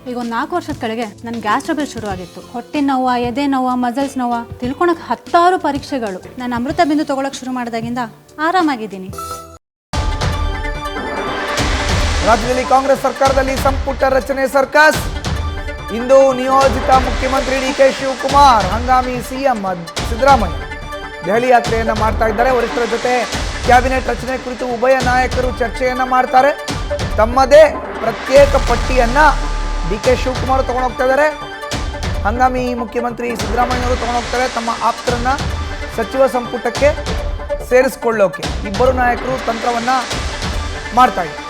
ಈಗ ಒಂದು 4 ವರ್ಷದ ಕೆಳಗೆ ನನ್ನ ಗ್ಯಾಸ್ ಟ್ರಬಲ್ ಶುರುವಾಗಿತ್ತು. ಹೊಟ್ಟೆ ನೋವು, ಎದೆ ನೋವು, ಮಸಲ್ಸ್ ನೋವು ತಿಳ್ಕೊಳಕ್ಕೆ 10 ಪರೀಕ್ಷೆಗಳು. ನಾನು ಅಮೃತ ಬಿಂದು ತಗೊಳಕ್ ಶುರು ಮಾಡಿದಾಗಿಂದ ಆರಾಮಾಗಿದ್ದೀನಿ. ರಾಜ್ಯದಲ್ಲಿ ಕಾಂಗ್ರೆಸ್ ಸರ್ಕಾರದಲ್ಲಿ ಸಂಪುಟ ರಚನೆ ಸರ್ಕಸ್. ಇಂದು ನಿಯೋಜಿತ ಮುಖ್ಯಮಂತ್ರಿ ಡಿಕೆ ಶಿವಕುಮಾರ್, ಹಂಗಾಮಿ ಸಿಎಂ ಸಿದ್ದರಾಮಯ್ಯ ದೆಹಲಿ ಯಾತ್ರೆಯನ್ನ ಮಾಡ್ತಾ ಇದ್ದಾರೆ. ವರಿಷ್ಠರ ಜೊತೆ ಕ್ಯಾಬಿನೆಟ್ ರಚನೆ ಕುರಿತು ಉಭಯ ನಾಯಕರು ಚರ್ಚೆಯನ್ನ ಮಾಡ್ತಾರೆ. ತಮ್ಮದೇ ಪ್ರತ್ಯೇಕ ಪಟ್ಟಿಯನ್ನ ಡಿಕೆ ಶಿವಕುಮಾರ್ ತಗೊಂಡು ಹೋಗ್ತಾ ಇದ್ದಾರೆ. ಹಂಗಾಮಿ ಮುಖ್ಯಮಂತ್ರಿ ಸಿದ್ದರಾಮಯ್ಯವರು ತಗೊಂಡು ಹೋಗ್ತಾರೆ ತಮ್ಮ ಆಪ್ತರನ್ನ ಸಚಿವ ಸಂಪುಟಕ್ಕೆ ಸೇರಿಸಿಕೊಳ್ಳೋಕೆ. ಇಬ್ಬರು ನಾಯಕರು ತಂತ್ರವನ್ನ ಮಾಡ್ತಾ ಇದ್ದಾರೆ.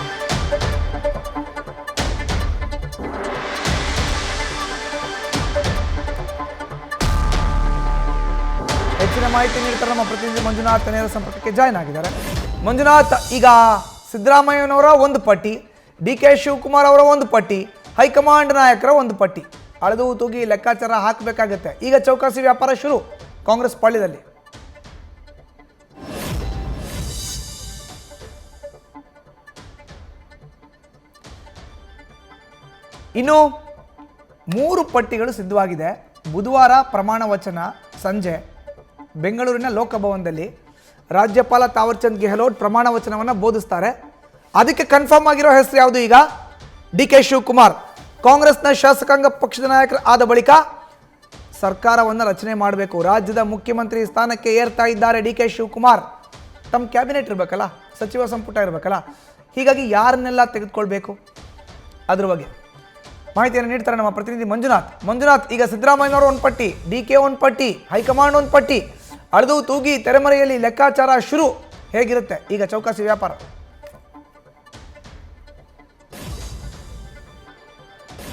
ಹೆಚ್ಚಿನ ಮಾಹಿತಿ ನೀಡ್ತಾರೆ ನಮ್ಮ ಪ್ರತಿನಿಧಿ ಮಂಜುನಾಥ್ ನೇರ ಸಂಪರ್ಕಕ್ಕೆ ಜಾಯ್ನ್ ಆಗಿದ್ದಾರೆ. ಮಂಜುನಾಥ್, ಈಗ ಸಿದ್ದರಾಮಯ್ಯನವರ ಒಂದು ಪಟ್ಟಿ, ಡಿ ಕೆ ಶಿವಕುಮಾರ್ ಅವರ ಒಂದು ಪಟ್ಟಿ, ಹೈಕಮಾಂಡ್ ನಾಯಕರ ಒಂದು ಪಟ್ಟಿ, ಅಳೆದು ತೂಗಿ ಲೆಕ್ಕಾಚಾರ ಹಾಕಬೇಕಾಗತ್ತೆ. ಈಗ ಚೌಕಾಸಿ ವ್ಯಾಪಾರ ಶುರು ಕಾಂಗ್ರೆಸ್ ಪಾಳ್ಯದಲ್ಲಿ. ಇನ್ನು 3 ಪಟ್ಟಿಗಳು ಸಿದ್ಧವಾಗಿದೆ. ಬುಧವಾರ ಪ್ರಮಾಣ ವಚನ ಸಂಜೆ ಬೆಂಗಳೂರಿನ ಲೋಕಭವನದಲ್ಲಿ ರಾಜ್ಯಪಾಲ ತಾವರ್ಚಂದ್ ಗೆಹ್ಲೋಟ್ ಪ್ರಮಾಣ ವಚನವನ್ನು ಬೋಧಿಸ್ತಾರೆ. ಅದಕ್ಕೆ ಕನ್ಫರ್ಮ್ ಆಗಿರೋ ಹೆಸರು ಯಾವುದು? ಈಗ ಡಿ ಕೆ ಶಿವಕುಮಾರ್ ಕಾಂಗ್ರೆಸ್ನ ಶಾಸಕಾಂಗ ಪಕ್ಷದ ನಾಯಕರು ಆದ ಬಳಿಕ ಸರ್ಕಾರವನ್ನು ರಚನೆ ಮಾಡಬೇಕು. ರಾಜ್ಯದ ಮುಖ್ಯಮಂತ್ರಿ ಸ್ಥಾನಕ್ಕೆ ಏರ್ತಾ ಇದ್ದಾರೆ ಡಿ ಕೆ ಶಿವಕುಮಾರ್. ತಮ್ಮ ಕ್ಯಾಬಿನೆಟ್ ಇರಬೇಕಲ್ಲ, ಸಚಿವ ಸಂಪುಟ ಇರಬೇಕಲ್ಲ, ಹೀಗಾಗಿ ಯಾರನ್ನೆಲ್ಲ ತೆಗೆದುಕೊಳ್ಬೇಕು ಅದ್ರ ಬಗ್ಗೆ ಮಾಹಿತಿಯನ್ನು ನೀಡ್ತಾರೆ ನಮ್ಮ ಪ್ರತಿನಿಧಿ ಮಂಜುನಾಥ್, ಈಗ ಸಿದ್ದರಾಮಯ್ಯನವರು ಒಂದು ಪಟ್ಟಿ, ಡಿ ಕೆ ಒಂದು ಪಟ್ಟಿ, ಹೈಕಮಾಂಡ್ ಒಂದು ಪಟ್ಟಿ, ಅಳೆದು ತೂಗಿ ತೆರೆಮರೆಯಲ್ಲಿ ಲೆಕ್ಕಾಚಾರ ಶುರು. ಹೇಗಿರುತ್ತೆ ಈಗ ಚೌಕಾಸಿ ವ್ಯಾಪಾರ?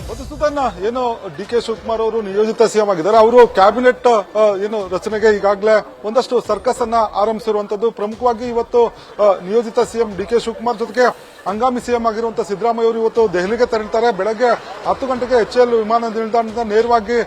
ಮಧುಸೂದನ್, ಏನು ಡಿ ಕೆ ಶಿವಕುಮಾರ್ ಅವರು ನಿಯೋಜಿತ ಸಿಎಂ ಆಗಿದ್ದಾರೆ. ಅವರು ಕ್ಯಾಬಿನೆಟ್ ಏನು ರಚನೆಗೆ ಈಗಾಗಲೇ ಒಂದಷ್ಟು ಸರ್ಕಸ್ ಅನ್ನ ಆರಂಭಿಸಿರುವಂತದ್ದು. ಪ್ರಮುಖವಾಗಿ ಇವತ್ತು ನಿಯೋಜಿತ ಸಿಎಂ ಡಿ ಕೆ ಶಿವಕುಮಾರ್ ಜೊತೆಗೆ ಹಂಗಾಮಿ ಸಿಎಂ ಆಗಿರುವಂತಹ ಸಿದ್ದರಾಮಯ್ಯ ಅವರು ಇವತ್ತು ದೆಹಲಿಗೆ ತೆರಳುತ್ತಾರೆ. ಬೆಳಗ್ಗೆ 10 ಗಂಟೆಗೆ HL ವಿಮಾನ ನಿಲ್ದಾಣದಿಂದ ನೇರವಾಗಿ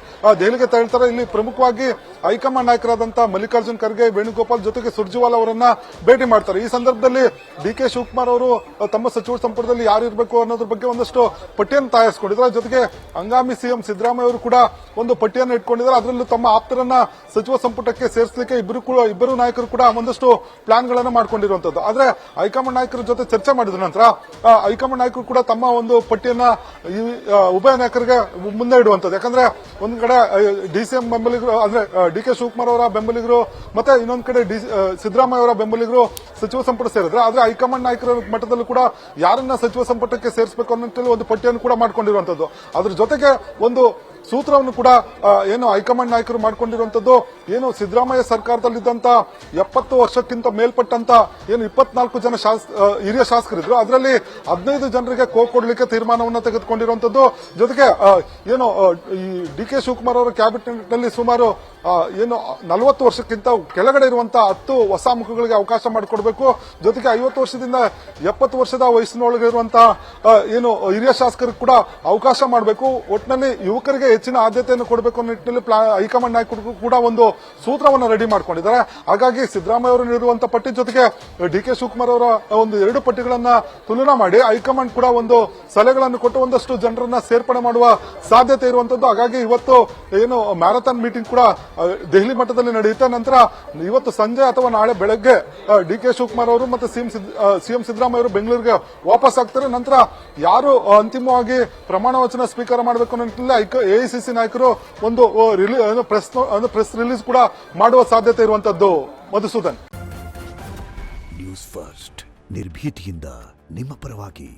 ದೆಹಲಿಗೆ ತೆರಳುತ್ತಾರೆ. ಇಲ್ಲಿ ಪ್ರಮುಖವಾಗಿ ಹೈಕಮಾಂಡ್ ನಾಯಕರಾದಂತಹ ಮಲ್ಲಿಕಾರ್ಜುನ್ ಖರ್ಗೆ, ವೇಣುಗೋಪಾಲ್ ಜೊತೆಗೆ ಸುರ್ಜೇವಾಲಾ ಅವರನ್ನ ಭೇಟಿ ಮಾಡ್ತಾರೆ. ಈ ಸಂದರ್ಭದಲ್ಲಿ ಡಿ ಕೆ ಶಿವಕುಮಾರ್ ಅವರು ತಮ್ಮ ಸಚಿವ ಸಂಪುಟದಲ್ಲಿ ಯಾರು ಇರಬೇಕು ಅನ್ನೋದ್ರ ಬಗ್ಗೆ ಒಂದಷ್ಟು ಪಟ್ಟಿಯನ್ನು ತಯಾರಿಸಿಕೊಂಡಿದ್ದಾರೆ. ಜೊತೆಗೆ ಹಂಗಾಮಿ ಸಿಎಂ ಸಿದ್ದರಾಮಯ್ಯ ಅವರು ಕೂಡ ಒಂದು ಪಟ್ಟಿಯನ್ನು ಇಟ್ಕೊಂಡಿದ್ದಾರೆ. ಅದರಲ್ಲೂ ತಮ್ಮ ಆಪ್ತರನ್ನ ಸಚಿವ ಸಂಪುಟಕ್ಕೆ ಸೇರಿಸಲಿಕ್ಕೆ ಇಬ್ಬರು ನಾಯಕರು ಕೂಡ ಒಂದಷ್ಟು ಪ್ಲಾನ್ ಗಳನ್ನ ಮಾಡ್ಕೊಂಡಿರುವಂತದ್ದು. ಆದ್ರೆ ಹೈಕಮಾಂಡ್ ನಾಯಕರ ಜೊತೆ ಚರ್ಚೆ ಮಾಡಿದ ನಂತರ ಹೈಕಮಾಂಡ್ ನಾಯಕರು ಕೂಡ ತಮ್ಮ ಒಂದು ಪಟ್ಟಿಯನ್ನ ಉಭಯ ನಾಯಕರಿಗೆ ಮುಂದೆ ಇಡುವಂತದ್ದು. ಯಾಕಂದ್ರೆ ಒಂದ್ ಕಡೆ ಡಿಸಿಎಂ ಬೆಂಬಲಿಗರು ಅಂದ್ರೆ ಡಿ ಕೆ ಶಿವಕುಮಾರ್ ಅವರ ಬೆಂಬಲಿಗರು ಮತ್ತೆ ಇನ್ನೊಂದ್ ಕಡೆ ಸಿದ್ದರಾಮಯ್ಯ ಅವರ ಬೆಂಬಲಿಗರು ಸಚಿವ ಸಂಪುಟ ಸೇರಿದ್ರೆ, ಆದ್ರೆ ಹೈಕಮಾಂಡ್ ನಾಯಕರ ಮಟ್ಟದಲ್ಲೂ ಕೂಡ ಯಾರನ್ನ ಸಚಿವ ಸಂಪುಟಕ್ಕೆ ಸೇರಿಸಬೇಕು ಅನ್ನೋ ಒಂದು ಪಟ್ಟಿಯನ್ನು ಕೂಡ ಮಾಡ್ಕೊಂಡಿರುವಂತದ್ದು. ಅದ್ರ ಜೊತೆಗೆ ಒಂದು ಸೂತ್ರವನ್ನು ಕೂಡ ಏನು ಹೈಕಮಾಂಡ್ ನಾಯಕರು ಮಾಡಿಕೊಂಡಿರುವಂತದ್ದು. ಏನು ಸಿದ್ದರಾಮಯ್ಯ ಸರ್ಕಾರದಲ್ಲಿದ್ದಂತ 70 ವರ್ಷಕ್ಕಿಂತ ಮೇಲ್ಪಟ್ಟಂತ ಏನು 24 ಜನ ಹಿರಿಯ ಶಾಸಕರಿದ್ರು, ಅದರಲ್ಲಿ 15 ಜನರಿಗೆ ಕೊಡ್ಲಿಕ್ಕೆ ತೀರ್ಮಾನವನ್ನು ತೆಗೆದುಕೊಂಡಿರುವಂತದ್ದು. ಜೊತೆಗೆ ಏನು ಈ ಡಿ ಕೆ ಶಿವಕುಮಾರ್ ಅವರ ಕ್ಯಾಬಿನೆಟ್ ನಲ್ಲಿ ಸುಮಾರು ಏನು 40 ವರ್ಷಕ್ಕಿಂತ ಕೆಳಗಡೆ ಇರುವಂತಹ 10 ಹೊಸ ಮುಖಗಳಿಗೆ ಅವಕಾಶ ಮಾಡಿಕೊಡ್ಬೇಕು. ಜೊತೆಗೆ 50 ವರ್ಷದಿಂದ 70 ವರ್ಷದ ವಯಸ್ಸಿನೊಳಗೆ ಇರುವಂತಹ ಏನು ಹಿರಿಯ ಶಾಸಕರಿಗೆ ಕೂಡ ಅವಕಾಶ ಮಾಡಬೇಕು. ಒಟ್ಟಿನಲ್ಲಿ ಯುವಕರಿಗೆ ಹೆಚ್ಚಿನ ಆದ್ಯತೆಯನ್ನು ಕೊಡಬೇಕು ಅನ್ನೋ ನಿಟ್ಟಿನಲ್ಲಿ ಹೈಕಮಾಂಡ್ ನಾಯಕರು ಕೂಡ ಒಂದು ಸೂತ್ರವನ್ನು ರೆಡಿ ಮಾಡ್ಕೊಂಡಿದ್ದಾರೆ. ಹಾಗಾಗಿ ಸಿದ್ದರಾಮಯ್ಯ ಅವರು ನೀಡುವಂತಹ ಪಟ್ಟಿ ಜೊತೆಗೆ ಡಿ ಕೆ ಶಿವಕುಮಾರ್ ಅವರ ಒಂದು 2 ಪಟ್ಟಿಗಳನ್ನ ತುಲನಾ ಮಾಡಿ ಹೈಕಮಾಂಡ್ ಕೂಡ ಒಂದು ಸಲಹೆಗಳನ್ನು ಕೊಟ್ಟು ಒಂದಷ್ಟು ಜನರನ್ನ ಸೇರ್ಪಡೆ ಮಾಡುವ ಸಾಧ್ಯತೆ ಇರುವಂತದ್ದು. ಹಾಗಾಗಿ ಇವತ್ತು ಏನು ಮ್ಯಾರಥಾನ್ ಮೀಟಿಂಗ್ ಕೂಡ ದೆಹಲಿ ಮಟ್ಟದಲ್ಲಿ ನಡೆಯುತ್ತೆ. ನಂತರ ಇವತ್ತು ಸಂಜೆ ಅಥವಾ ನಾಳೆ ಬೆಳಗ್ಗೆ ಡಿ ಕೆ ಶಿವಕುಮಾರ್ ಅವರು ಮತ್ತು ಸಿಎಂ ಸಿದ್ದರಾಮಯ್ಯ ಅವರು ಬೆಂಗಳೂರಿಗೆ ವಾಪಸ್ ಆಗ್ತಾರೆ. ನಂತರ ಯಾರು ಅಂತಿಮವಾಗಿ ಪ್ರಮಾಣ ವಚನ ಸ್ವೀಕಾರ ಮಾಡಬೇಕು ಅನ್ನೋ ನಿಟ್ಟಿನಲ್ಲಿ ಎಐಸಿಸಿ ನಾಯಕರು ಒಂದು ಪ್ರೆಸ್ ರಿಲೀಸ್ ಕೂಡ ಮಾಡುವ ಸಾಧ್ಯತೆ ಇರುವಂತದ್ದು. ಮಧುಸೂದನ್, ನ್ಯೂಸ್ ಫಸ್ಟ್ ನಿರ್ಭೀತಿಯಿಂದ ನಿಮ್ಮ ಪರವಾಗಿ.